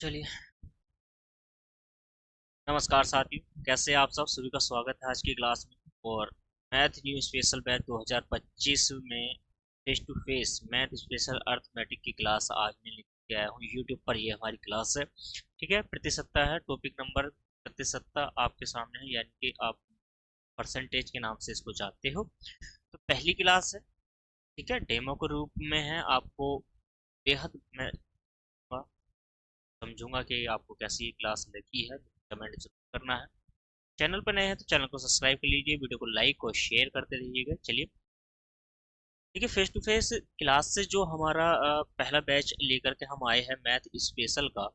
चलिए। नमस्कार साथियों, कैसे हैं आप सब? सभी का स्वागत है आज की क्लास में। और मैथ न्यू स्पेशल बैच 2025 में face to face math special arithmetic की क्लास आज मैं लेके आया हूँ यूट्यूब पर। ये हमारी क्लास है, ठीक है। प्रति सप्ताह है, टॉपिक नंबर प्रति सप्ताह आपके सामने है, यानी कि आप परसेंटेज के नाम से इसको जानते हो। तो पहली क्लास है, ठीक है, डेमो के रूप में है। आपको बेहद मैं समझूंगा कि आपको कैसी क्लास लगी है, कमेंट जरूर करना है। चैनल पर नए हैं तो चैनल को सब्सक्राइब कर लीजिए, वीडियो को लाइक और शेयर करते रहिएगा। चलिए, देखिए, फेस टू फेस क्लास से जो हमारा पहला बैच लेकर के हम आए हैं मैथ स्पेशल का।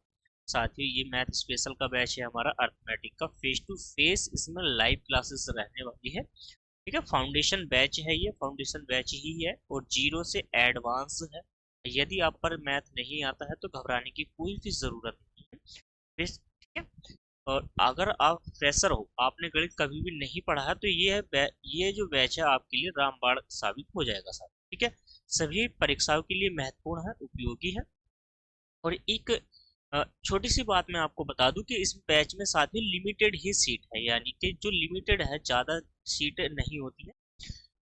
साथियों, ये मैथ स्पेशल का बैच है हमारा अर्थमेटिक का फेस टू फेस। इसमें लाइव क्लासेस रहने वाली है, ठीक है। फाउंडेशन बैच है, ये फाउंडेशन बैच ही है और जीरो से एडवांस है। यदि आप पर मैथ नहीं आता है तो घबराने की कोई भी जरूरत नहीं है, ठीक है। और अगर आप फ्रेशर हो, आपने गणित कभी भी नहीं पढ़ा है, तो ये जो बैच है आपके लिए रामबाण साबित हो जाएगा साहब, ठीक है। सभी परीक्षाओं के लिए महत्वपूर्ण है, उपयोगी है। और एक छोटी सी बात मैं आपको बता दूं कि इस बैच में साथ में लिमिटेड ही सीट है, यानी कि जो लिमिटेड है, ज़्यादा सीट नहीं होती है,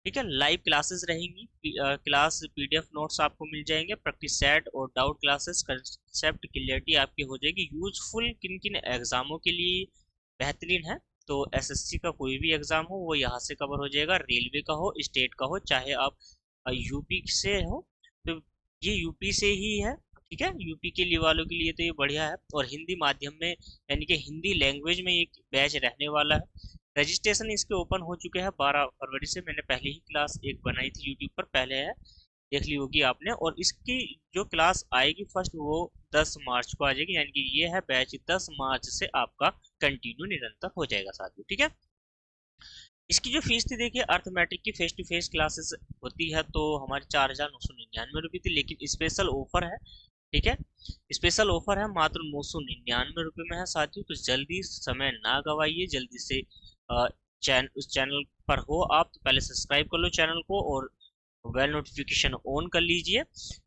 ठीक है। लाइव क्लासेस रहेंगी, क्लास पीडीएफ नोट्स आपको मिल जाएंगे, प्रैक्टिस सेट और डाउट क्लासेस, कंसेप्ट क्लियरिटी आपकी हो जाएगी। यूजफुल किन किन एग्जामों के लिए बेहतरीन है? तो एसएससी का कोई भी एग्जाम हो वो यहाँ से कवर हो जाएगा, रेलवे का हो, स्टेट का हो, चाहे आप यूपी से हो तो ये यूपी से ही है, ठीक है। यूपी के लिए वालों के लिए तो ये बढ़िया है। और हिंदी माध्यम में, यानी कि हिंदी लैंग्वेज में ये बैच रहने वाला है। रजिस्ट्रेशन इसके ओपन हो चुके हैं 12 फरवरी से। मैंने पहले ही क्लास एक बनाई थी यूट्यूब पर, पहले है, देख ली होगी आपने। और इसकी जो क्लास आएगी फर्स्ट, वो 10 मार्च को आ जाएगी, यानी कि ये है बैच 10 मार्च से आपका कंटिन्यू निरंतर हो जाएगा साथियों, ठीक है। इसकी जो फीस थी, देखिए, अर्थमेटिक की फेस टू फेस क्लासेस होती है तो हमारी 4,999 रुपये थी, लेकिन स्पेशल ऑफर है, ठीक है। स्पेशल ऑफर है, मात्र 999 रुपये में है साथियों। तो जल्दी समय ना गवाइए, जल्दी से उस चैनल पर हो आप तो पहले सब्सक्राइब कर लो चैनल को और वेल नोटिफिकेशन ऑन कर लीजिए।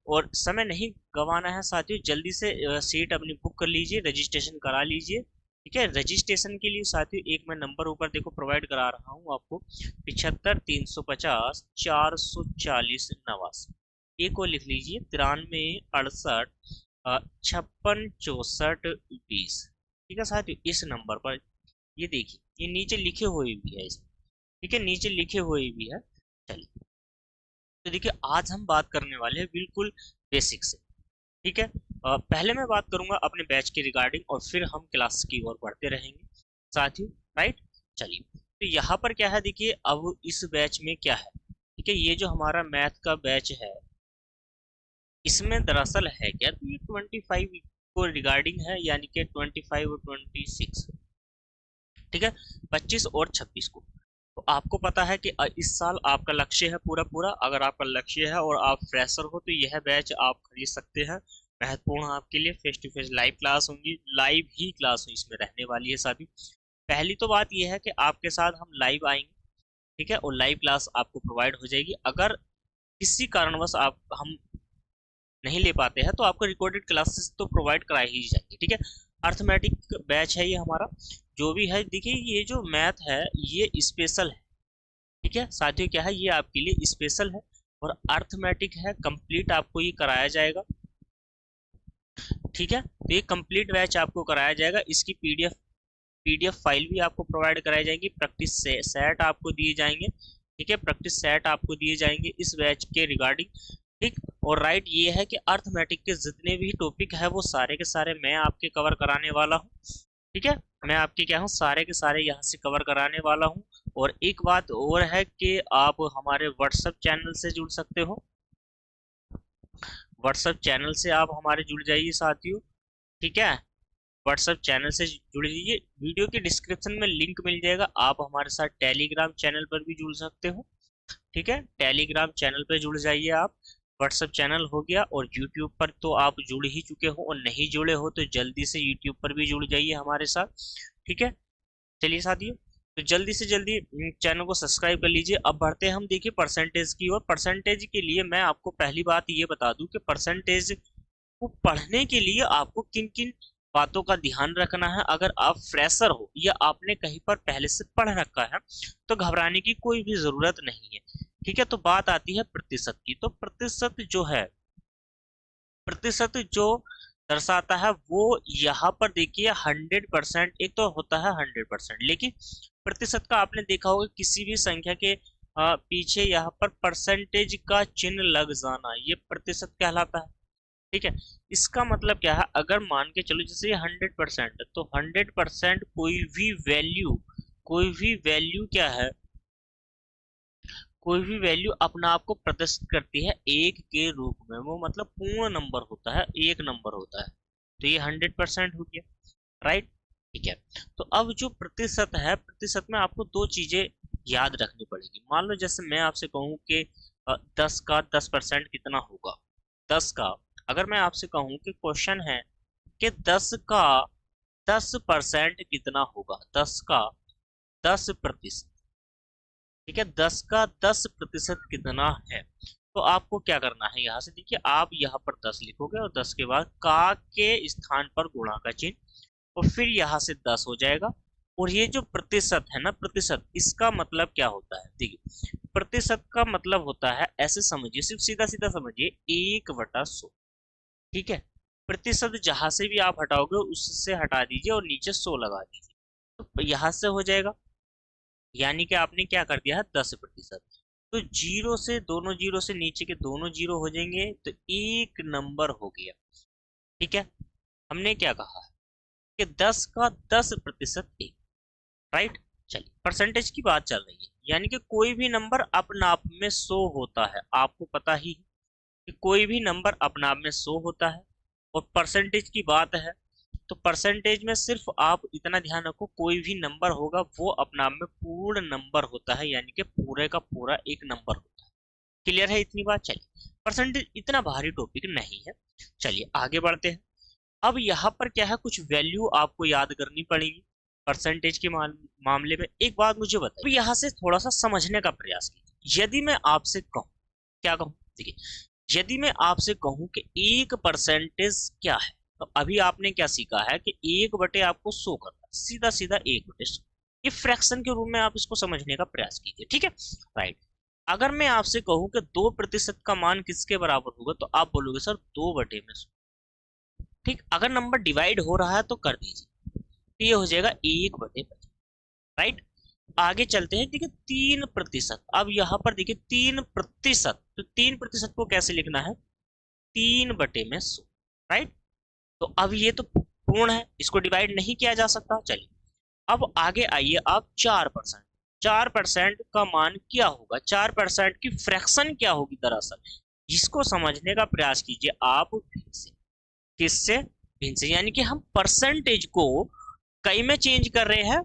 और समय नहीं गंवाना है साथियों, जल्दी से सीट अपनी बुक कर लीजिए, रजिस्ट्रेशन करा लीजिए, ठीक है। रजिस्ट्रेशन के लिए साथियों एक मैं नंबर ऊपर देखो प्रोवाइड करा रहा हूँ आपको, 75 350 440 89। एक और लिख लीजिए, 93 68 56 64 20, ठीक है साथियों। इस नंबर पर ये देखिए, ये नीचे लिखे हुए भी है इसमें, ठीक है, नीचे लिखे हुए भी है। चलिए, तो देखिए, आज हम बात करने वाले हैं बिल्कुल बेसिक से, ठीक है। पहले मैं बात करूंगा अपने बैच के रिगार्डिंग और फिर हम क्लास की ओर बढ़ते रहेंगे साथियों, राइट। चलिए, तो यहाँ पर क्या है, देखिए, अब इस बैच में क्या है, ठीक है। ये जो हमारा मैथ का बैच है, इसमें दरअसल है क्या, तो ये 25 को रिगार्डिंग है, यानी कि 25 और 26, ठीक है, 25 और 26 को। तो आपको पता है कि इस साल आपका लक्ष्य है पूरा पूरा। अगर आपका लक्ष्य है और आप फ्रेशर हो तो यह बैच आप खरीद सकते हैं, महत्वपूर्ण आपके लिए। Face to face live class होंगी, लाइव ही क्लास इसमें रहने वाली है साथी। पहली तो बात यह है कि आपके साथ हम लाइव आएंगे, ठीक है, और लाइव क्लास आपको प्रोवाइड हो जाएगी। अगर किसी कारणवश आप हम नहीं ले पाते हैं तो आपको रिकॉर्डेड क्लासेस तो प्रोवाइड कराई ही जाएंगी, ठीक है। अर्थमेटिक बैच है ये हमारा। जो भी है, देखिए, ये जो मैथ है ये स्पेशल है, ठीक है साथियों। क्या है, ये आपके लिए स्पेशल है और अर्थमेटिक है, कंप्लीट आपको ये कराया जाएगा, ठीक है। तो ये कंप्लीट बैच आपको कराया जाएगा। इसकी पीडीएफ फाइल भी आपको प्रोवाइड कराई जाएगी, प्रैक्टिस सेट आपको दिए जाएंगे, ठीक है, प्रैक्टिस सेट आपको दिए जाएंगे इस बैच के रिगार्डिंग, ठीक। और राइट, ये है कि अर्थमेटिक के जितने भी टॉपिक है वो सारे के सारे मैं आपके कवर कराने वाला हूँ, ठीक है। मैं आपके क्या हूँ, सारे के सारे यहाँ से कवर कराने वाला हूँ। और एक बात और है कि आप हमारे व्हाट्सएप चैनल से जुड़ सकते हो, व्हाट्सएप चैनल से आप हमारे जुड़ जाइए साथियों, ठीक है। व्हाट्सएप चैनल से जुड़ लीजिए, वीडियो के डिस्क्रिप्शन में लिंक मिल जाएगा। आप हमारे साथ टेलीग्राम चैनल पर भी जुड़ सकते हो, ठीक है। टेलीग्राम चैनल पर जुड़ जाइए आप। व्हाट्सएप चैनल हो गया, और यूट्यूब पर तो आप जुड़ ही चुके हो, और नहीं जुड़े हो तो जल्दी से यूट्यूब पर भी जुड़ जाइए हमारे साथ, ठीक है। चलिए साथियों, तो जल्दी से जल्दी चैनल को सब्सक्राइब कर लीजिए। अब बढ़ते हैं हम, देखिए, परसेंटेज की ओर। परसेंटेज के लिए मैं आपको पहली बात ये बता दूं कि परसेंटेज को पढ़ने के लिए आपको किन किन बातों का ध्यान रखना है। अगर आप फ्रेशर हो या आपने कहीं पर पहले से पढ़ रखा है तो घबराने की कोई भी जरूरत नहीं है। ठीक है, तो बात आती है प्रतिशत की। तो प्रतिशत जो दर्शाता है वो यहाँ पर देखिए 100%। एक तो होता है 100%, लेकिन प्रतिशत का आपने देखा होगा किसी भी संख्या के पीछे यहाँ पर परसेंटेज का चिन्ह लग जाना, ये प्रतिशत कहलाता है। ठीक है, इसका मतलब क्या है, अगर मान के चलो जैसे ये 100% है तो 100% कोई भी वैल्यू क्या है, कोई भी वैल्यू अपना आप को प्रदर्शित करती है एक के रूप में। वो मतलब पूर्ण नंबर होता है, एक नंबर होता है। तो ये 100% हो गया, राइट। ठीक है, तो अब जो प्रतिशत है, प्रतिशत में आपको दो चीजें याद रखनी पड़ेगी। मान लो जैसे मैं आपसे कहूँ कि 10 का 10% कितना होगा। 10 का अगर मैं आपसे कहूँ कि क्वेश्चन है कि 10 का 10% कितना होगा, 10 का 10%। ठीक है, 10 का 10% कितना है, तो आपको क्या करना है, यहाँ से देखिए आप यहाँ पर 10 लिखोगे और 10 के बाद का के स्थान पर गुणा का चिन्ह, और फिर यहाँ से 10 हो जाएगा। और ये जो प्रतिशत है ना, प्रतिशत, इसका मतलब क्या होता है, देखिए प्रतिशत का मतलब होता है, ऐसे समझिए, सिर्फ सीधा सीधा समझिए, 1/100। ठीक है, प्रतिशत जहां से भी आप हटाओगे उससे हटा दीजिए और नीचे 100 लगा दीजिए, तो यहाँ से हो जाएगा। यानी कि आपने क्या कर दिया है, 10%। तो जीरो से, दोनों जीरो से नीचे के दोनों जीरो हो जाएंगे, तो एक नंबर हो गया। ठीक है, हमने क्या कहा है कि 10 का 10% एक, राइट। चलिए, परसेंटेज की बात चल रही है, यानी कि कोई भी नंबर अपने आप में 100 होता है। आपको पता ही है कि कोई भी नंबर अपने आप में 100 होता है। और परसेंटेज की बात है तो परसेंटेज में सिर्फ आप इतना ध्यान रखो, कोई भी नंबर होगा वो अपने आप में पूर्ण नंबर होता है, यानी कि पूरे का पूरा एक नंबर होता है। क्लियर है इतनी बात। चलिए, परसेंटेज इतना भारी टॉपिक नहीं है, चलिए आगे बढ़ते हैं। अब यहाँ पर क्या है, कुछ वैल्यू आपको याद करनी पड़ेगी परसेंटेज के मामले में। एक बात मुझे बताइए, यहाँ से थोड़ा सा समझने का प्रयास कीजिए। यदि मैं आपसे कहूँ, क्या कहूँ, देखिए, यदि मैं आपसे कहूँ कि 1% क्या है, तो अभी आपने क्या सीखा है कि 1/, आपको 100 करना है, सीधा सीधा 1/100। ये फ्रैक्शन के रूप में आप इसको समझने का प्रयास कीजिए। ठीक है, राइट। अगर मैं आपसे कहूँ कि 2% का मान किसके बराबर होगा, तो आप बोलोगे सर 2/100। ठीक, अगर नंबर डिवाइड हो रहा है तो कर दीजिए, तो ये हो जाएगा 1/25, राइट। आगे चलते हैं, देखिए 3%। अब यहाँ पर देखिए 3%, तो 3% को कैसे लिखना है, 3/100, राइट। तो अब ये तो पूर्ण है, इसको डिवाइड नहीं किया जा सकता। चलिए, अब आगे आइए आप 4%। 4% का मान क्या होगा, 4% की फ्रैक्शन क्या होगी दरअसल, इसको समझने का प्रयास कीजिए आप फिर से। किससे, भिन्न से, यानी कि हम परसेंटेज को कई में चेंज कर रहे हैं।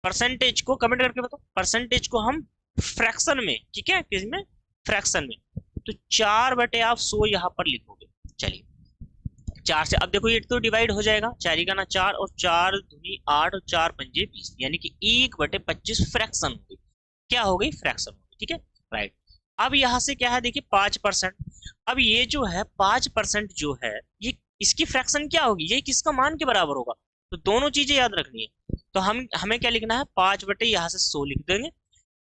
परसेंटेज को कमेंट करके बताओ, परसेंटेज को हम फ्रैक्शन में, ठीक है, किस में, फ्रैक्शन में। तो 4/100 यहाँ पर लिखोगे। चलिए, 4 से, अब देखो ये तो डिवाइड हो जाएगा, 4 का ना 4, और 4 दूनी 8, और 4 पंजे 20, यानी कि 1/25 फ्रैक्शन होगी। क्या हो गई, फ्रैक्शन होगी। ठीक है, राइट। अब यहाँ से क्या है, देखिए 5%। अब ये जो है 5% जो है, ये इसकी फ्रैक्शन क्या होगी, ये किसका मान के बराबर होगा, तो दोनों चीजें याद रखनी है। तो हमें क्या लिखना है, 5/, यहाँ से 100 लिख देंगे।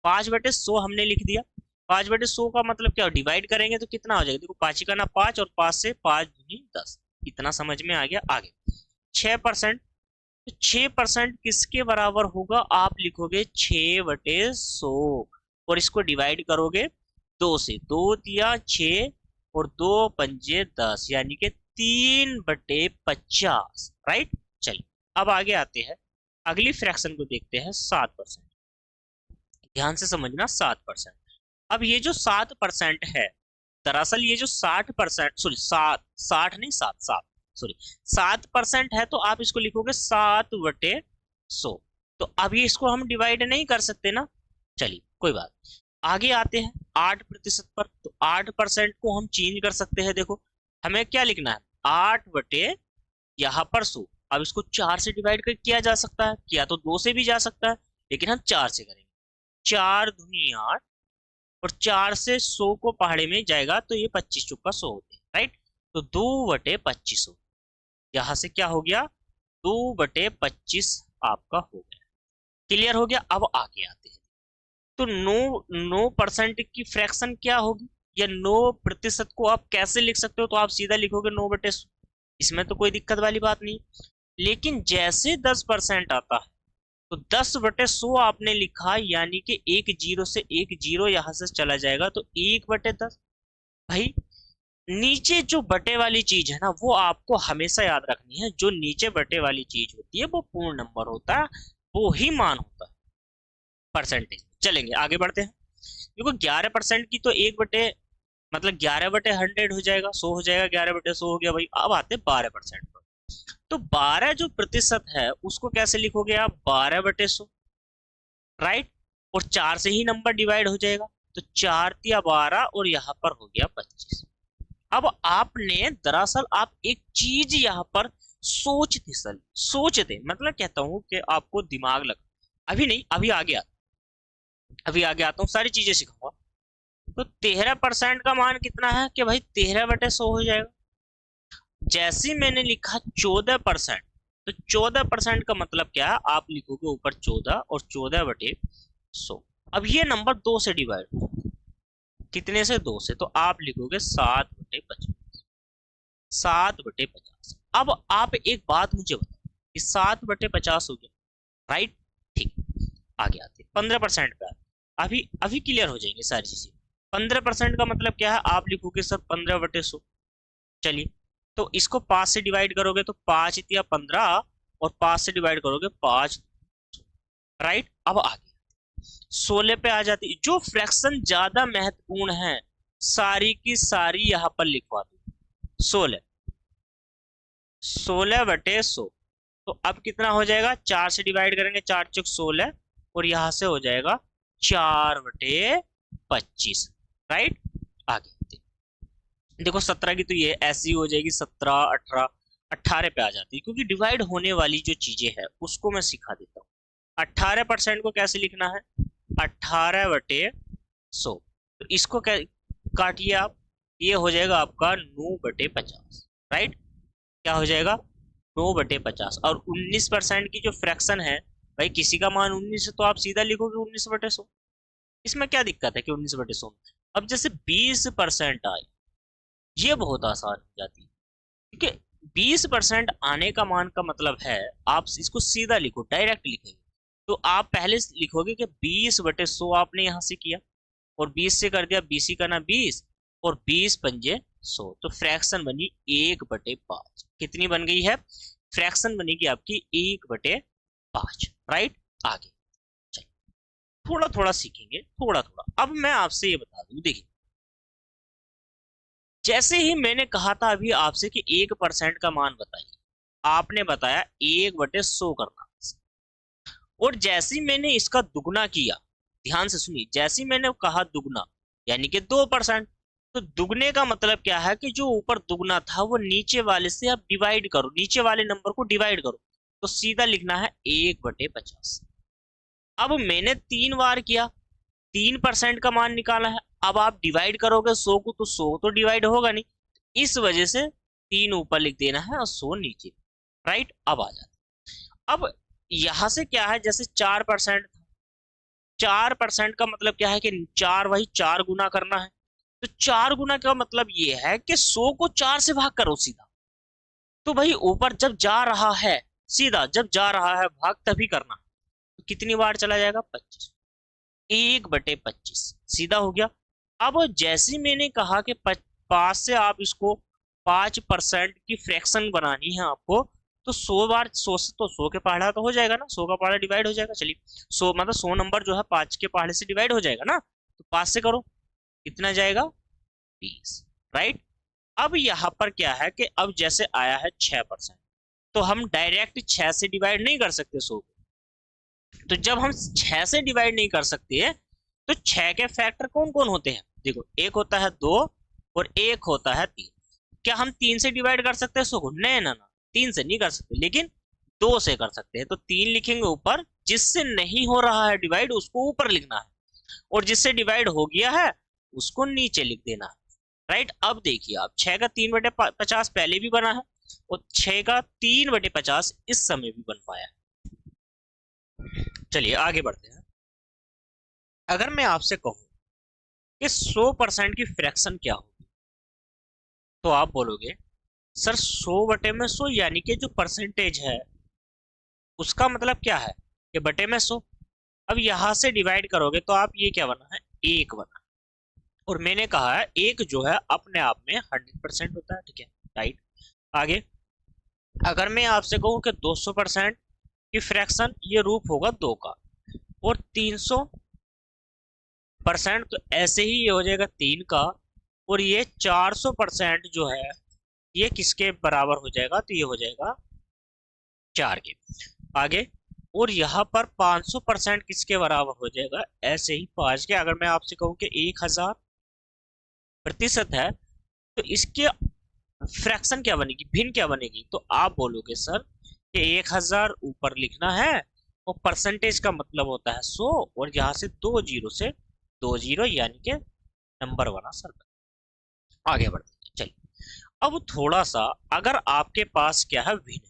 5/100 हमने लिख दिया। 5/100 का मतलब क्या, डिवाइड करेंगे तो कितना हो जाएगा, देखो 5 का ना 5, और 5 से 5 दूनी 10। इतना समझ में आ गया। आगे 6%। तो 6% किसके बराबर होगा, आप लिखोगे 6/100, और इसको डिवाइड करोगे 2 से, 2 दिया 6, और 2 पंजे 10, यानी कि 3/50, राइट। चलिए, अब आगे आते हैं, अगली फ्रैक्शन को देखते हैं, 7%। ध्यान से समझना, 7%। अब ये जो 7% है, दरअसल ये जो 60%, सॉरी 60 नहीं, 7 सॉरी 7% है, तो आप इसको लिखोगे 7/100। तो अभी इसको हम डिवाइड नहीं कर सकते ना, चलिए कोई बात। आगे आते हैं 8% पर। तो 8% को हम चेंज कर सकते हैं, देखो हमें क्या लिखना है, 8/, यहाँ पर 100। अब इसको 4 से डिवाइड कर किया जा सकता है, किया तो 2 से भी जा सकता है, लेकिन हम 4 से करेंगे। 4 दूनी 8, और 4 से 100 को पहाड़े में जाएगा तो ये 25 चुका 100 होते हैं, राइट। तो 2/2500, यहाँ से क्या हो गया, 2/25 आपका हो गया। क्लियर हो गया। अब आगे आते हैं। तो 9% की फ्रैक्शन क्या होगी, या 9% को आप कैसे लिख सकते हो, तो आप सीधा लिखोगे 9/100। इसमें तो कोई दिक्कत वाली बात नहीं। लेकिन जैसे 10% आता है तो 10/100 आपने लिखा, यानी कि एक जीरो से एक जीरो यहां से चला जाएगा, तो 1/10। भाई नीचे जो बटे वाली चीज है ना, वो आपको हमेशा याद रखनी है। जो नीचे बटे वाली चीज होती है वो पूर्ण नंबर होता है, वो ही मान होता है परसेंटेज। चलेंगे आगे बढ़ते हैं। देखो 11% की तो 1 बटे मतलब 11/100 हो जाएगा, 100 हो जाएगा, 11/100 हो गया भाई। अब आते 12% पर। तो 12 जो प्रतिशत है उसको कैसे लिखोगे आप, 12/100, राइट। और 4 से ही नंबर डिवाइड हो जाएगा, तो 4×12 और यहाँ पर हो गया 25। अब आपने दरअसल आप एक चीज यहाँ पर सोचते सर, सोचते मतलब कहता हूँ कि आपको दिमाग लगा। अभी नहीं, अभी आगे आता हूँ, सारी चीजें सिखाऊंगा। तो 13% का मान कितना है कि भाई 13/100 हो जाएगा। जैसे ही मैंने लिखा 14%, तो 14% का मतलब क्या है, आप लिखोगे ऊपर 14 और 14/100। अब ये नंबर 2 से डिवाइड हो, कितने से, 2 से, तो आप लिखोगे 7/50। 7/50। अब आप एक बात मुझे बताओ कि 7/50 हो गया, राइट। ठीक, आगे आते 15% का। अभी अभी क्लियर हो जाएंगे सारी चीजें। 15% का मतलब क्या है, आप लिखोगे सर 15/100। चलिए, तो इसको 5 से डिवाइड करोगे तो 5×15, और 5 से डिवाइड करोगे 5, राइट। अब आगे 16 पे आ जाती है। जो फ्रैक्शन ज्यादा महत्वपूर्ण है सारी की सारी यहाँ पर लिखवा दो। 16, 16/100। तो अब कितना हो जाएगा, 4 से डिवाइड करेंगे, 4×4 = 16, और यहां से हो जाएगा 4/25, राइट। आगे देखो 17 की तो ये ऐसी हो जाएगी, 17, 18, 18 पे आ जाती है, क्योंकि डिवाइड होने वाली जो चीजें हैं उसको मैं सिखा देता हूँ। 18% को कैसे लिखना है, 18/100। तो इसको काटिए आप, ये हो जाएगा आपका 9/50, राइट। क्या हो जाएगा, 9/50। और 19% की जो फ्रैक्शन है, भाई किसी का मान 19 है तो आप सीधा लिखोगे 19/100। इसमें क्या दिक्कत है कि 19/100 में। अब जैसे 20% आए, ये बहुत आसान हो जाती है, क्योंकि 20% आने का मान का मतलब है, आप इसको सीधा लिखो, डायरेक्ट लिखेंगे। तो आप पहले लिखोगे कि 20/100 आपने यहां से किया, और 20 से कर दिया 20 का ना 20, और 20×5 = 100, तो फ्रैक्शन बनी 1/5। कितनी बन गई है, फ्रैक्शन बनेगी आपकी 1/5, राइट। आगे चलिए, थोड़ा थोड़ा सीखेंगे, थोड़ा थोड़ा। अब मैं आपसे ये बता दूं, देखिए जैसे ही मैंने कहा था अभी आपसे कि 1% का मान बताइए, आपने बताया 1/100 करना, और जैसे ही मैंने इसका दुगना किया, ध्यान से सुनिए, जैसे ही मैंने कहा दुगना यानी कि 2%, तो दुगने का मतलब क्या है कि जो ऊपर दुगना था वो नीचे वाले से आप डिवाइड करो, नीचे वाले नंबर को डिवाइड करो, तो सीधा लिखना है 1/50। अब मैंने 3 बार किया, 3% का मान निकाला है। अब आप डिवाइड करोगे 100 को, तो 100 तो डिवाइड होगा नहीं, इस वजह से 3 ऊपर लिख देना है और 100 नीचे, राइट। अब आ जाता, अब यहां से क्या है, जैसे 4%, 4% का मतलब क्या है कि 4, वही 4 गुना करना है। तो 4 गुना का मतलब ये है कि 100 को 4 से भाग करो सीधा। तो भाई ऊपर जब जा रहा है, सीधा जब जा रहा है भाग तभी करना। तो कितनी बार चला जाएगा, 25, 1/25, सीधा हो गया। अब जैसे मैंने कहा कि 5 से आप इसको 5% की फ्रैक्शन बनानी है आपको, तो 100 बार, 100 से तो 100 के पहाड़ा तो हो जाएगा ना, 100 का पहाड़ा डिवाइड हो जाएगा। चलिए 100 मतलब 100 नंबर जो है 5 के पहाड़े से डिवाइड हो जाएगा ना, तो 5 से करो, कितना जाएगा, 20, राइट। अब यहाँ पर क्या है कि अब जैसे आया है 6%, तो हम डायरेक्ट 6 से डिवाइड नहीं कर सकते 100 को। तो जब हम 6 से डिवाइड नहीं कर सकते, तो 6 के फैक्टर कौन कौन होते हैं, देखो एक होता है 2 और एक होता है 3। क्या हम 3 से डिवाइड कर सकते हैं 100 को, नहीं ना ना, 3 से नहीं कर सकते, लेकिन 2 से कर सकते हैं। तो 3 लिखेंगे ऊपर, जिससे नहीं हो रहा है डिवाइड उसको ऊपर लिखना है, और जिससे डिवाइड हो गया है उसको नीचे लिख देना है, राइट। अब देखिए आप 6 का 3/50 पहले भी बना है, और 6 का 3/50 इस समय भी बन पाया। चलिए आगे बढ़ते हैं। अगर मैं आपसे कहूं कि 100% की फ्रैक्शन क्या होगी, तो आप बोलोगे सर 100/100 यानी कि जो परसेंटेज है उसका मतलब क्या है कि बटे में 100। अब यहां से डिवाइड करोगे तो आप ये क्या बना है, एक बना। और मैंने कहा है एक जो है अपने आप में 100% होता है, ठीक है, राइट। आगे अगर मैं आपसे कहूं कि 200% की फ्रैक्शन, ये रूप होगा 2 का। और 300% तो ऐसे ही ये हो जाएगा 3 का। और ये 400% जो है ये किसके बराबर हो जाएगा, तो ये हो जाएगा 4 के। आगे और यहाँ पर 500% किसके बराबर हो जाएगा, ऐसे ही 5 के। अगर मैं आपसे कहूँ कि 1000% है तो इसके फ्रैक्शन क्या बनेगी, भिन्न क्या बनेगी, तो आप बोलोगे सर कि 1000 ऊपर लिखना है और परसेंटेज का मतलब होता है 100, और यहाँ से 2 जीरो से 2 जीरो यानी कि नंबर बना सर। आगे बढ़ते हैं चलिए। अब थोड़ा सा अगर आपके पास क्या है, भिन्न है,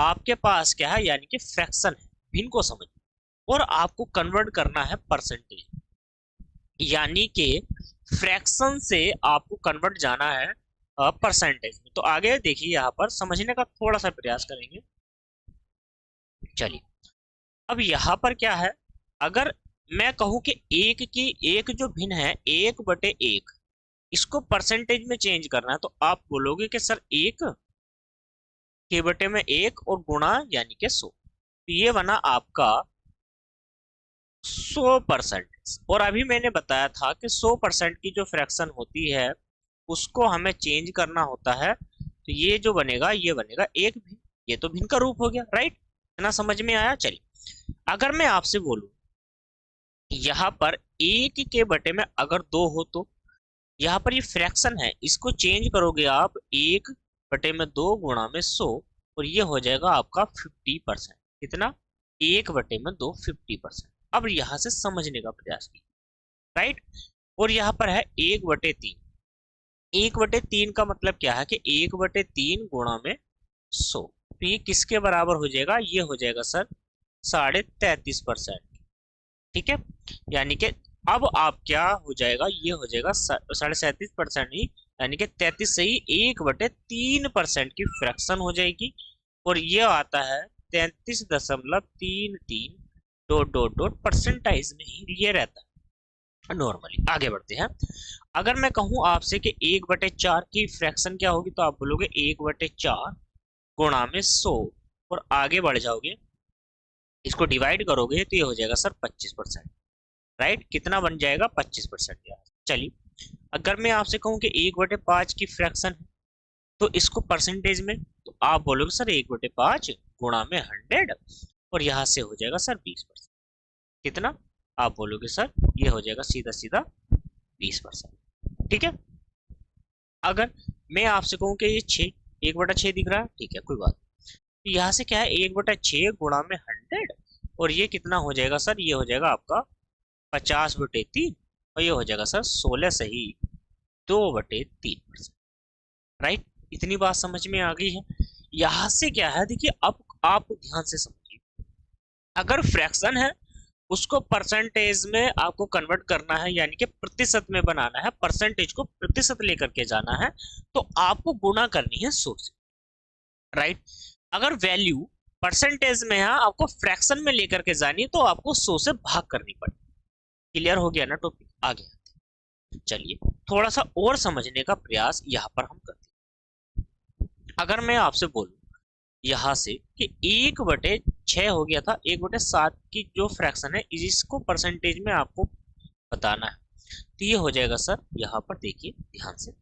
आपके पास क्या है यानी कि फ्रैक्शन है, भिन्न को समझिए। और आपको कन्वर्ट करना है परसेंटेज, यानी कि फ्रैक्शन से आपको कन्वर्ट जाना है परसेंटेज में। तो आगे देखिए यहाँ पर समझने का थोड़ा सा प्रयास करेंगे। चलिए अब यहाँ पर क्या है, अगर मैं कहूँ कि एक की एक जो भिन्न है 1/1, इसको परसेंटेज में चेंज करना है, तो आप बोलोगे कि सर 1 के बटे में 1 और गुणा यानी कि 100। तो ये बना आपका 100%। और अभी मैंने बताया था कि 100% की जो फ्रैक्शन होती है उसको हमें चेंज करना होता है, तो ये जो बनेगा ये बनेगा एक भिन्न। ये तो भिन्न का रूप हो गया, राइट। इतना समझ में आया। चलिए अगर मैं आपसे बोलूं यहाँ पर एक के बटे में अगर 2 हो, तो यहाँ पर ये फ्रैक्शन है, इसको चेंज करोगे आप 1/2 गुणा में 100, और ये हो जाएगा आपका 50%। कितना, 1/2 50%। अब यहाँ से समझने का प्रयास कीजिए, राइट। और यहाँ पर है 1/3। 1/3 का मतलब क्या है कि 1/3 गुणा में 100, तो ये किसके बराबर हो जाएगा, ये हो जाएगा सर 33.5%। ठीक है, यानी कि अब आप क्या हो जाएगा, ये हो जाएगा 37.5% ही, यानी कि 33 से ही 1/3% की फ्रैक्शन हो जाएगी। और ये आता है 33.33 डॉट डॉट डॉट परसेंटाइज में ही ये रहता है नॉर्मली। आगे बढ़ते हैं। अगर मैं कहूं आपसे कि 1/4 की फ्रैक्शन क्या होगी, तो आप बोलोगे 1/4 गुणा में 100, और आगे बढ़ जाओगे इसको डिवाइड करोगे तो ये हो जाएगा सर 25%, राइट। कितना बन जाएगा, 25% यार। चलिए अगर मैं आपसे कहूँ कि 1/5 की फ्रैक्शन है, तो इसको परसेंटेज में, तो आप बोलोगे सर 1/5 गुणा में 100, और यहाँ से हो जाएगा सर 20%। कितना, आप बोलोगे सर ये हो जाएगा सीधा सीधा 20%। ठीक है। अगर मैं आपसे कहूँ कि ये 1/6 दिख रहा है, ठीक है कोई बात नहीं। तो यहाँ से क्या है, 1/6 गुणा में 100, और ये कितना हो जाएगा सर, ये हो जाएगा आपका 50/3, और ये हो जाएगा सर 16 सही 2/3%, राइट। इतनी बात समझ में आ गई है। यहाँ से क्या है, देखिए अब आप ध्यान से समझिए। अगर फ्रैक्शन है उसको परसेंटेज में आपको कन्वर्ट करना है, यानी कि प्रतिशत में बनाना है, परसेंटेज को प्रतिशत लेकर के जाना है, तो आपको गुणा करनी है 100 से, राइट। अगर वैल्यू परसेंटेज में है, आपको फ्रैक्शन में लेकर के जानी है, तो आपको 100 से भाग करनी पड़ेगी। क्लियर हो गया ना टॉपिक। आगे चलिए थोड़ा सा और समझने का प्रयास यहाँ पर हम करते हैं। अगर मैं आपसे बोलूं यहाँ से कि 1/6 हो गया था, 1/7 की जो फ्रैक्शन है इसको परसेंटेज में आपको बताना है, तो ये हो जाएगा सर, यहाँ पर देखिए ध्यान से,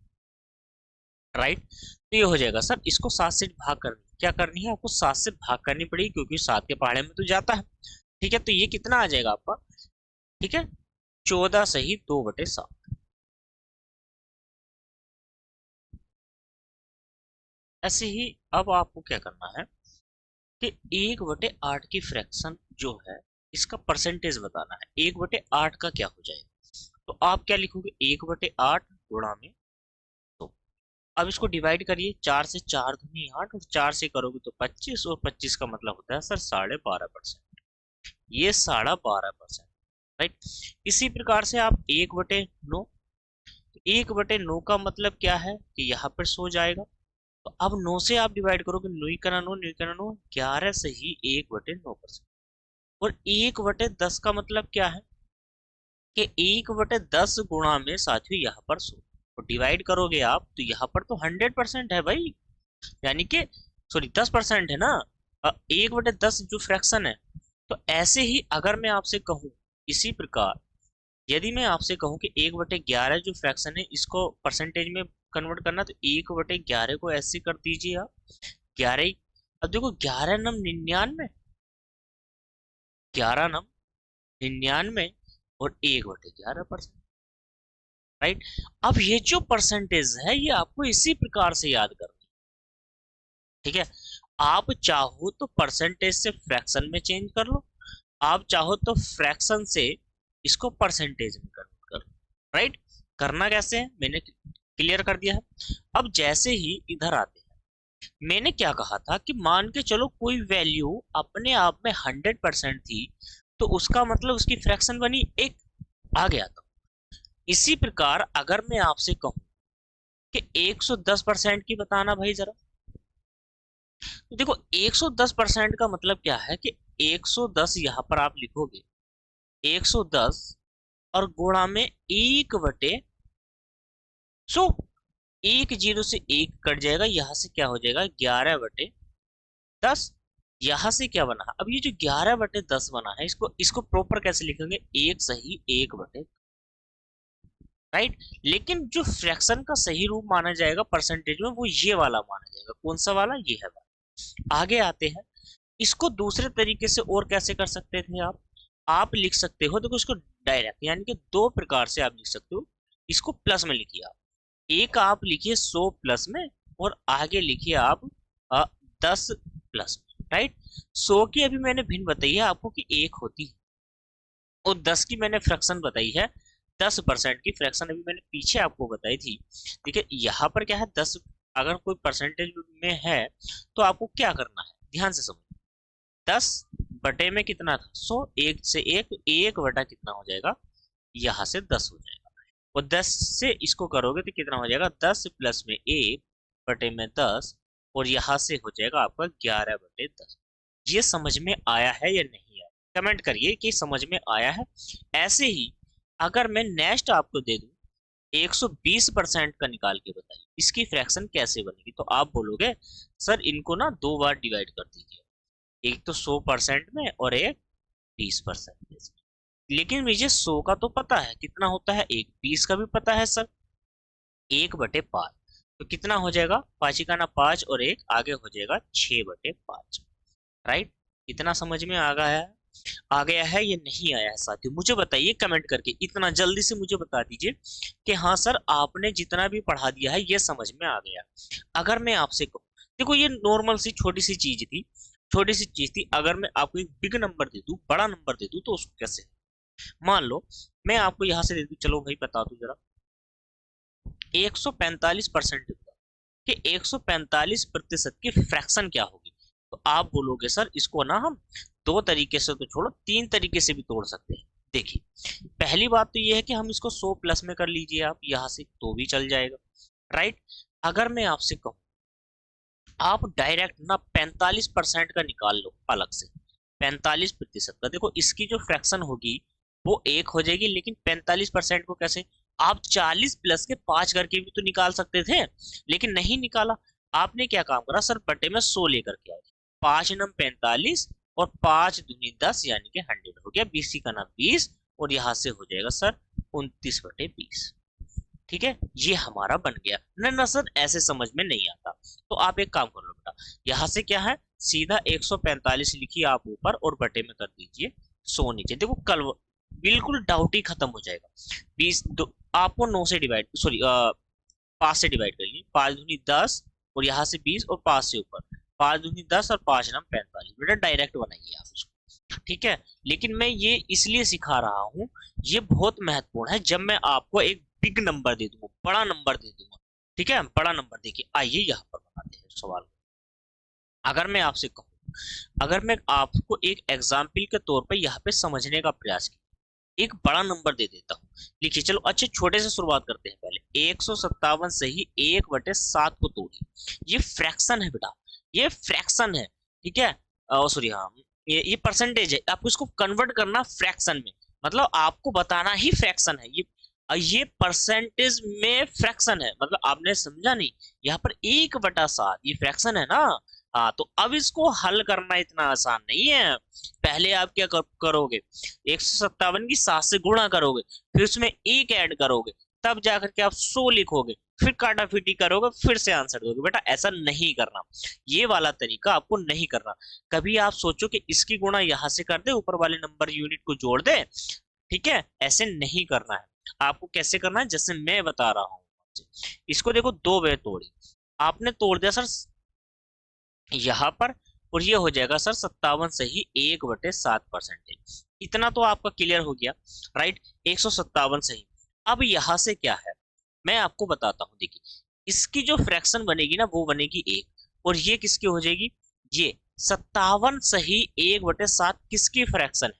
राइट। तो ये हो जाएगा सर, इसको 7 से भाग करनी, क्या करनी है आपको, 7 से भाग करनी पड़ेगी, क्योंकि 7 के पहाड़े में तो जाता है। ठीक है, तो ये कितना आ जाएगा आपका, ठीक है, 14 सही 2/7। ऐसे ही अब आपको क्या करना है कि 1/8 की फ्रैक्शन जो है इसका परसेंटेज बताना है। 1/8 का क्या हो जाएगा, तो आप क्या लिखोगे, 1/8 गुणा में 2। अब इसको डिवाइड करिए, 4 से 4 दूनी 8 और 4 से करोगे तो 25, और 25 का मतलब होता है सर 12.5%। ये 12.5%, राइट। इसी प्रकार से आप 1/9, 1/9 का मतलब क्या है कि यहाँ पर सो जाएगा। तो अब 9 से आप डिवाइड करोगे, 9 11 से ही 1/9%। और 1/10 का मतलब क्या है कि 1/10 गुणा में साथियों यहाँ पर 100, तो डिवाइड करोगे आप तो यहाँ पर तो 100% है भाई, यानी कि सॉरी 10% है ना। 1/10 जो फ्रैक्शन है, तो ऐसे ही अगर मैं आपसे कहूँ, इसी प्रकार यदि मैं आपसे कहूँ कि 1/11 जो फ्रैक्शन है इसको परसेंटेज में कन्वर्ट करना, तो 1/11 को ऐसे कर दीजिए आप 11। अब देखो 11 नम 99, 11 नम 99 और 1/11%, राइट। अब ये जो परसेंटेज है ये आपको इसी प्रकार से याद करना है, ठीक है। आप चाहो तो परसेंटेज से फ्रैक्शन में चेंज कर लो, आप चाहो तो फ्रैक्शन से इसको परसेंटेज में कन्वर्ट कर लो, राइट। करना कैसे है मैंने क्लियर कर दिया है। अब जैसे ही इधर आते हैं, मैंने क्या कहा था कि मान के चलो कोई वैल्यू अपने आप में 100% थी, तो उसका मतलब उसकी फ्रैक्शन बनी एक, आ गया था। इसी प्रकार अगर मैं आपसे कहूं कि 110% की बताना भाई जरा, तो देखो 110% का मतलब क्या है कि 110 यहां पर आप लिखोगे 110 और गुणा में 1/100, एक जीरो से एक कट जाएगा, यहां से क्या हो जाएगा 11/10। यहां से क्या बना, अब ये जो 11/10 बना है इसको इसको प्रॉपर कैसे लिखेंगे, एक सही 1/, राइट। लेकिन जो फ्रैक्शन का सही रूप माना जाएगा परसेंटेज में वो ये वाला माना जाएगा, कौन सा वाला, ये है वाला। आगे आते हैं, इसको दूसरे तरीके से और कैसे कर सकते थे आप लिख सकते हो, देखो इसको डायरेक्ट, यानी कि दो प्रकार से आप लिख सकते हो। इसको प्लस में लिखिए आप, एक आप लिखिए 100 प्लस में, और आगे लिखिए आप 10 प्लस में, राइट। 100 की अभी मैंने भिन्न बताई है आपको कि एक होती है, और 10 की मैंने फ्रैक्शन बताई है, 10% की फ्रैक्शन अभी मैंने पीछे आपको बताई थी। देखिए यहाँ पर क्या है, 10 अगर कोई परसेंटेज में है तो आपको क्या करना है, ध्यान से समझो। 10 बटे में कितना था 100, एक से एक, तो 1 बटा कितना हो जाएगा, यहाँ से 10 हो जाएगा। और 10 से इसको करोगे तो कितना हो जाएगा, 10 प्लस में 1/10, और यहाँ से हो जाएगा आपका 11/10। ये समझ में आया है या नहीं आया, कमेंट करिए कि समझ में आया है। ऐसे ही अगर मैं नेक्स्ट आपको दे दूं 120% का निकाल के बताइए इसकी फ्रैक्शन कैसे बनेगी, तो आप बोलोगे सर इनको ना दो बार डिवाइड कर दीजिए, एक तो 100% में और एक 20% में। लेकिन मुझे 100 का तो पता है कितना होता है, एक 20 का भी पता है सर, 1/5, तो कितना हो जाएगा, पाँच का ना 5 और एक आगे हो जाएगा 6/5, राइट। इतना समझ में आ गया है या नहीं आया है साथियों, मुझे बताइए कमेंट करके, इतना जल्दी से मुझे बता दीजिए कि हाँ सर आपने जितना भी पढ़ा दिया है ये समझ में आ गया। अगर मैं आपसे कहूँ, देखो ये नॉर्मल सी छोटी सी चीज थी, छोटी सी चीज थी, अगर मैं आपको एक बिग नंबर दे दूं, बड़ा नंबर दे दूं, तो उसको कैसे, मान लो मैं आपको यहां से दे दूं, चलो भाई बता दूं जरा, 145% कि 145% की फ्रैक्शन क्या होगी, तो आप बोलोगे सर इसको ना हम दो तरीके से तो छोड़ो, तीन तरीके से भी तोड़ सकते हैं। देखिए पहली बात तो ये है कि हम इसको 100 प्लस में कर लीजिए आप यहाँ से, तो भी चल जाएगा, राइट। अगर मैं आपसे कहूँ आप डायरेक्ट ना 45% का निकाल लो अलग से, 45% का, देखो इसकी जो फ्रैक्शन होगी वो एक हो जाएगी, लेकिन 45% को कैसे, आप 40 प्लस के 5 करके भी तो निकाल सकते थे, लेकिन नहीं निकाला। आपने क्या काम करा सर, बटे में 100 लेकर के आए, 5×9 = 45 और 5×2 = 10, यानी कि 100 हो गया, 20 का नाम 20, और यहाँ से हो जाएगा सर 29/20, ठीक है। ये हमारा बन गया ना, ना सर ऐसे समझ में नहीं आता, तो आप एक काम कर लो बेटा, यहाँ से क्या है सीधा 145 लिखिए आप ऊपर और बटे में कर दीजिए 100 नीचे, देखो कल बिल्कुल डाउट ही खत्म हो जाएगा। 20 आपको 9 से डिवाइड, सॉरी 5 से डिवाइड करिए, 5×2 = 10 और यहाँ से 20 और 5 से ऊपर, 5×2 = 10 और 5×9 = 45, बेटा डायरेक्ट बनाइए आप इसको, ठीक है। लेकिन मैं ये इसलिए सिखा रहा हूँ, ये बहुत महत्वपूर्ण है, जब मैं आपको एक बिग नंबर दे दूंगा, बड़ा नंबर दे दूंगा, ठीक है, बड़ा नंबर देखिए, आइए यहाँ पर बनाते हैं सवाल। अगर मैं आपसे कहूँ, अगर मैं आपको एक एग्जाम्पल के तौर पर यहाँ पे समझने का प्रयास किया, एक बड़ा नंबर दे देता हूँ, लिखिए। चलो अच्छे छोटे से शुरुआत करते हैं। पहले 157 से ही 1/7 को तोड़िए। ये फ्रैक्शन है बेटा, ये फ्रैक्शन है, ठीक है। सॉरी, हाँ, ये परसेंटेज है, आपको इसको कन्वर्ट करना फ्रैक्शन में, मतलब आपको बताना ही फ्रैक्शन है ये परसेंटेज में फ्रैक्शन है, मतलब आपने समझा नहीं। यहाँ पर 1/7 ये फ्रैक्शन है ना। हाँ, तो अब इसको हल करना इतना आसान नहीं है। पहले आप क्या करोगे, 157 की 7 से गुणा करोगे, फिर उसमें एक ऐड करोगे, तब जाकर के आप 100 लिखोगे, फिर काटाफीटी करोगे, फिर से आंसर दोगे। बेटा ऐसा नहीं करना, ये वाला तरीका आपको नहीं करना। कभी आप सोचो कि इसकी गुणा यहाँ से कर दे, ऊपर वाले नंबर यूनिट को जोड़ दे, ठीक है, ऐसे नहीं करना है। आपको कैसे करना है, जैसे मैं बता रहा हूँ। इसको देखो, 2 बार तोड़ी, आपने तोड़ दिया सर यहाँ पर, और ये हो जाएगा सर 57 से ही 1/7 परसेंटेज। इतना तो आपका क्लियर हो गया, राइट। 157 से ही, अब यहाँ से क्या है मैं आपको बताता हूँ। देखिए, इसकी जो फ्रैक्शन बनेगी ना, वो बनेगी 1, और ये किसकी हो जाएगी, ये 57 सही 1/7 किसकी फ्रैक्शन है,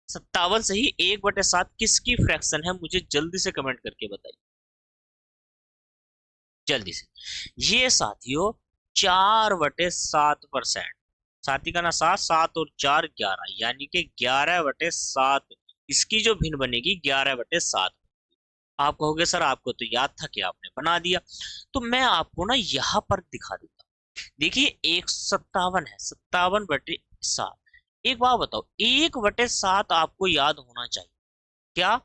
57 सही 1/7 किसकी फ्रैक्शन है, मुझे जल्दी से कमेंट करके बताइए, जल्दी से। ये साथियों 4/7%। साथी का ना 7, 7 और 4 11, यानी कि 11/7 इसकी जो भिन्न बनेगी 11/7। आप कहोगे सर आपको तो याद था कि आपने बना दिया, तो मैं आपको ना यहाँ पर दिखा देता हूँ। देखिए 157 है, 57/7। एक बात बताओ, 1/7 आपको याद होना चाहिए क्या,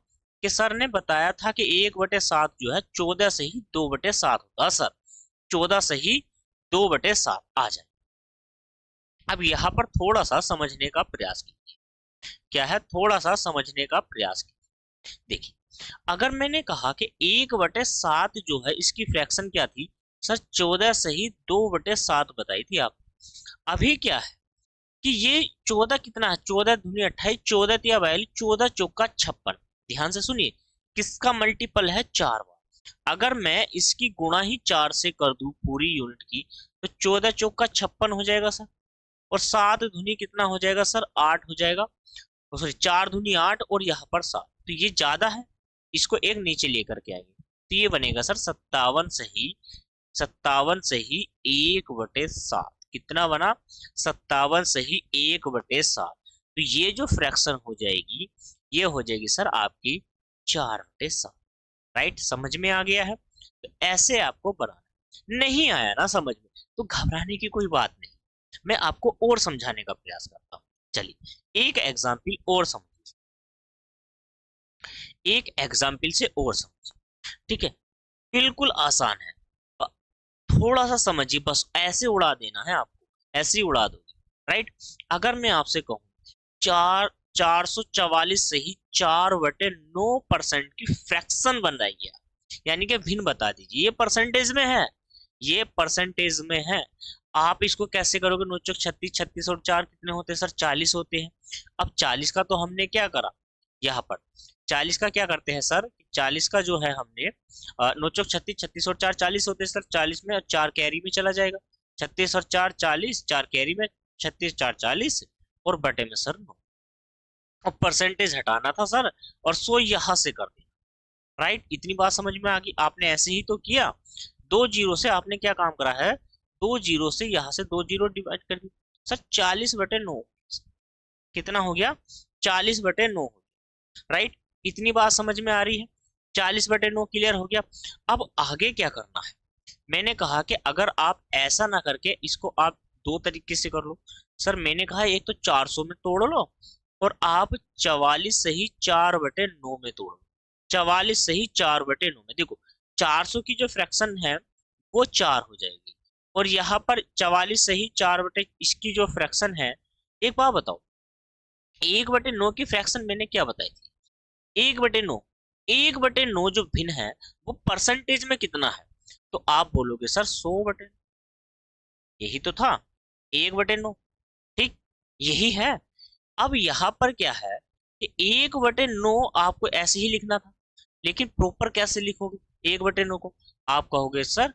कि सर ने बताया था कि 1/7 जो है 14 से ही 2/7 होगा सर, 14 से ही 2/7 आ जाए। अब यहाँ पर थोड़ा सा समझने का प्रयास कीजिए, क्या है, थोड़ा सा समझने का प्रयास कीजिए। देखिए, अगर मैंने कहा कि 1/7 जो है इसकी फ्रैक्शन क्या थी सर, 14 से ही 2/7 बताई थी आप। अभी क्या है कि ये 14 कितना है, 14 दूनी 28, 14 या 42, 14 चौका 56। ध्यान से सुनिए, किसका मल्टीपल है, 4 बार। अगर मैं इसकी गुणा ही 4 से कर दूं पूरी यूनिट की, तो 14 चौका 56 हो जाएगा सर, और 7 दूनी कितना हो जाएगा सर, 8 हो जाएगा। सॉरी, 4 दूनी 8 और यहाँ पर 7, तो ये ज्यादा है, इसको एक नीचे लेकर के आएंगे, तो ये बनेगा सर 57 से ही 1/7। कितना बना, 57 से ही 1/7। तो ये जो फ्रैक्शन हो जाएगी, ये हो जाएगी सर आपकी 4/7। राइट, समझ में आ गया है। तो ऐसे आपको बनाना, नहीं आया ना समझ में, तो घबराने की कोई बात नहीं, मैं आपको और समझाने का प्रयास करता हूँ। चलिए एक एग्जाम्पल और समझिए, एक एग्जाम्पल से और समझिए, ठीक है, बिल्कुल आसान है। थोड़ा सा समझिए, बस ऐसे उड़ा देना है आपको, ऐसे ही उड़ा दोगे, राइट। अगर मैं आपसे कहूँ 444 से ही 4/9% की फ्रैक्शन बन रही है, यानी कि भिन्न बता दीजिए, ये परसेंटेज में है, ये परसेंटेज में है। आप इसको कैसे करोगे, नोचक 36, 36 और 4 कितने होते हैं सर, 40 होते हैं। अब 40 का तो हमने क्या करा, यहाँ पर 40 का क्या करते हैं सर, 40 का जो है हमने नोचक 36, 36 और 4 40 होते हैं सर, 40 में 4 कैरी में चला जाएगा, 36 और 4 40, 4 कैरी में, 36 4 40, और बटे में सर 9। और परसेंटेज हटाना था सर, और 100 यहाँ से कर दिया, राइट। इतनी बात समझ में आ गई, आपने ऐसे ही तो किया, 2 जीरो से आपने क्या काम करा है, 2 जीरो से यहाँ से 2 जीरो डिवाइड कर दी सर, 40/9 कितना हो गया, 40/9, राइट। इतनी बात समझ में आ रही है, 40/9 क्लियर हो गया। अब आगे क्या करना है, मैंने कहा कि अगर आप ऐसा ना करके इसको आप दो तरीके से कर लो। सर मैंने कहा एक तो 400 में तोड़ लो, और आप 44 से ही 4/9 में तोड़ो, 44 से ही 4/9 में। देखो 400 की जो फ्रैक्शन है वो 4 हो जाएगी, और यहाँ पर 44 से ही 4 इसकी जो फ्रैक्शन है, एक बात बताओ, 1/9 की फ्रैक्शन मैंने क्या बताई थी, 1/9, 1/9 जो भिन्न है वो परसेंटेज में कितना है, तो आप बोलोगे सर 100/9, यही तो था 1/9, ठीक, यही है। अब यहाँ पर क्या है कि 1/9 आपको ऐसे ही लिखना था, लेकिन प्रॉपर कैसे लिखोगे, 1/9 को। आप कहोगे सर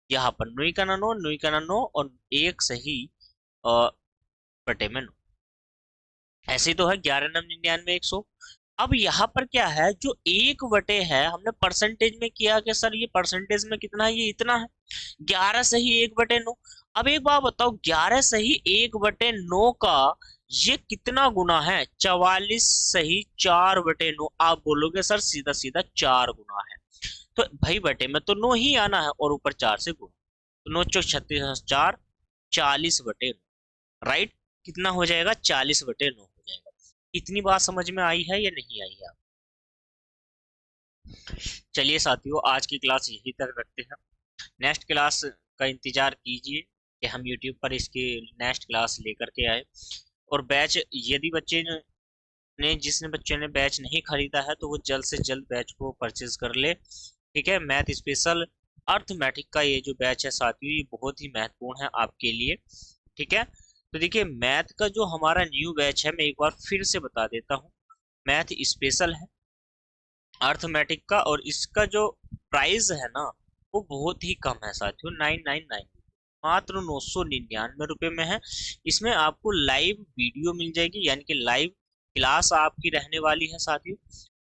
यहाँ पर नुई का नो और एक सही बटे में 9, ऐसे तो है 11×99 100। अब यहाँ पर क्या है, जो 1/, है हमने परसेंटेज में किया कि सर ये परसेंटेज में कितना है, ये इतना है, 11 सही 1/9। अब एक बात बताओ, 11 सही 1/9 का ये कितना गुना है, 44 सही 4/9। आप बोलोगे सर सीधा सीधा 4 गुना है, तो भाई बटे में तो 9 ही आना है और ऊपर 4 से गुना, तो 9 चौक 36 4, 40/9, राइट। कितना हो जाएगा, 40/9 हो जाएगा। इतनी बात समझ में आई है या नहीं आई है? चलिए साथियों, आज की क्लास यही तक रखते हैं। नेक्स्ट क्लास का इंतजार कीजिए कि हम यूट्यूब पर इसकी नेक्स्ट क्लास लेकर के आए। और बैच, यदि जिसने बच्चे ने बैच नहीं खरीदा है तो वो जल्द से जल्द बैच को परचेज कर ले। ठीक है, मैथ स्पेशल अर्थमेटिक का ये जो बैच है साथियों, ये बहुत ही महत्वपूर्ण है आपके लिए। ठीक है, तो देखिए मैथ का जो हमारा न्यू बैच है, मैं एक बार फिर से बता देता हूँ। मैथ स्पेशल है अर्थमेटिक का, और इसका जो प्राइस है ना, वो बहुत ही कम है साथियों, 999, मात्र 999 रुपये में है। इसमें आपको लाइव वीडियो मिल जाएगी, यानी कि लाइव क्लास आपकी रहने वाली है साथियों।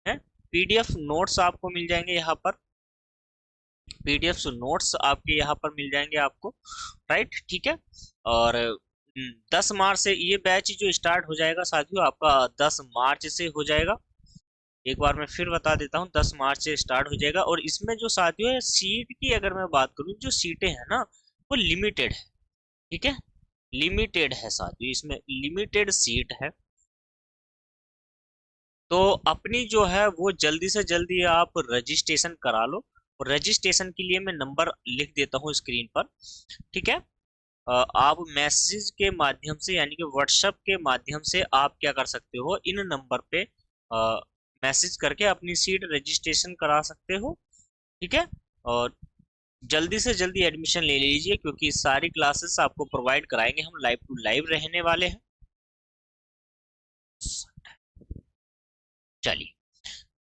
है, पीडीएफ नोट्स आपको मिल जाएंगे यहाँ पर, पीडीएफ नोट्स आपके यहाँ पर मिल जाएंगे आपको, राइट। ठीक है, और 10 मार्च से ये बैच जो स्टार्ट हो जाएगा साथियों, आपका 10 मार्च से हो जाएगा। एक बार मैं फिर बता देता हूँ, 10 मार्च से स्टार्ट हो जाएगा। और इसमें जो साथियों है, सीट की अगर मैं बात करूँ, जो सीटें हैं ना, वो लिमिटेड है। ठीक है, लिमिटेड है साथियों, इसमें लिमिटेड सीट है। तो अपनी जो है वो जल्दी से जल्दी आप रजिस्ट्रेशन करा लो, और रजिस्ट्रेशन के लिए मैं नंबर लिख देता हूँ स्क्रीन पर। ठीक है, आप मैसेज के माध्यम से, यानी कि व्हाट्सएप के माध्यम से आप क्या कर सकते हो, इन नंबर पे मैसेज करके अपनी सीट रजिस्ट्रेशन करा सकते हो। ठीक है, और जल्दी से जल्दी एडमिशन ले लीजिए, क्योंकि सारी क्लासेस आपको प्रोवाइड कराएंगे हम, लाइव टू लाइव रहने वाले हैं। चलिए,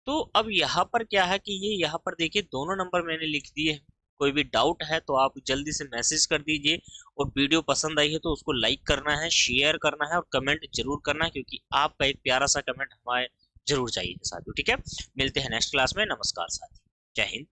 तो अब यहाँ पर क्या है कि ये यहाँ पर देखिए दोनों नंबर मैंने लिख दिए हैं। कोई भी डाउट है तो आप जल्दी से मैसेज कर दीजिए, और वीडियो पसंद आई है तो उसको लाइक करना है, शेयर करना है और कमेंट जरूर करना है, क्योंकि आपका एक प्यारा सा कमेंट हमारे जरूर चाहिए साथियों। ठीक है, मिलते हैं नेक्स्ट क्लास में। नमस्कार साथियों, जय हिंद।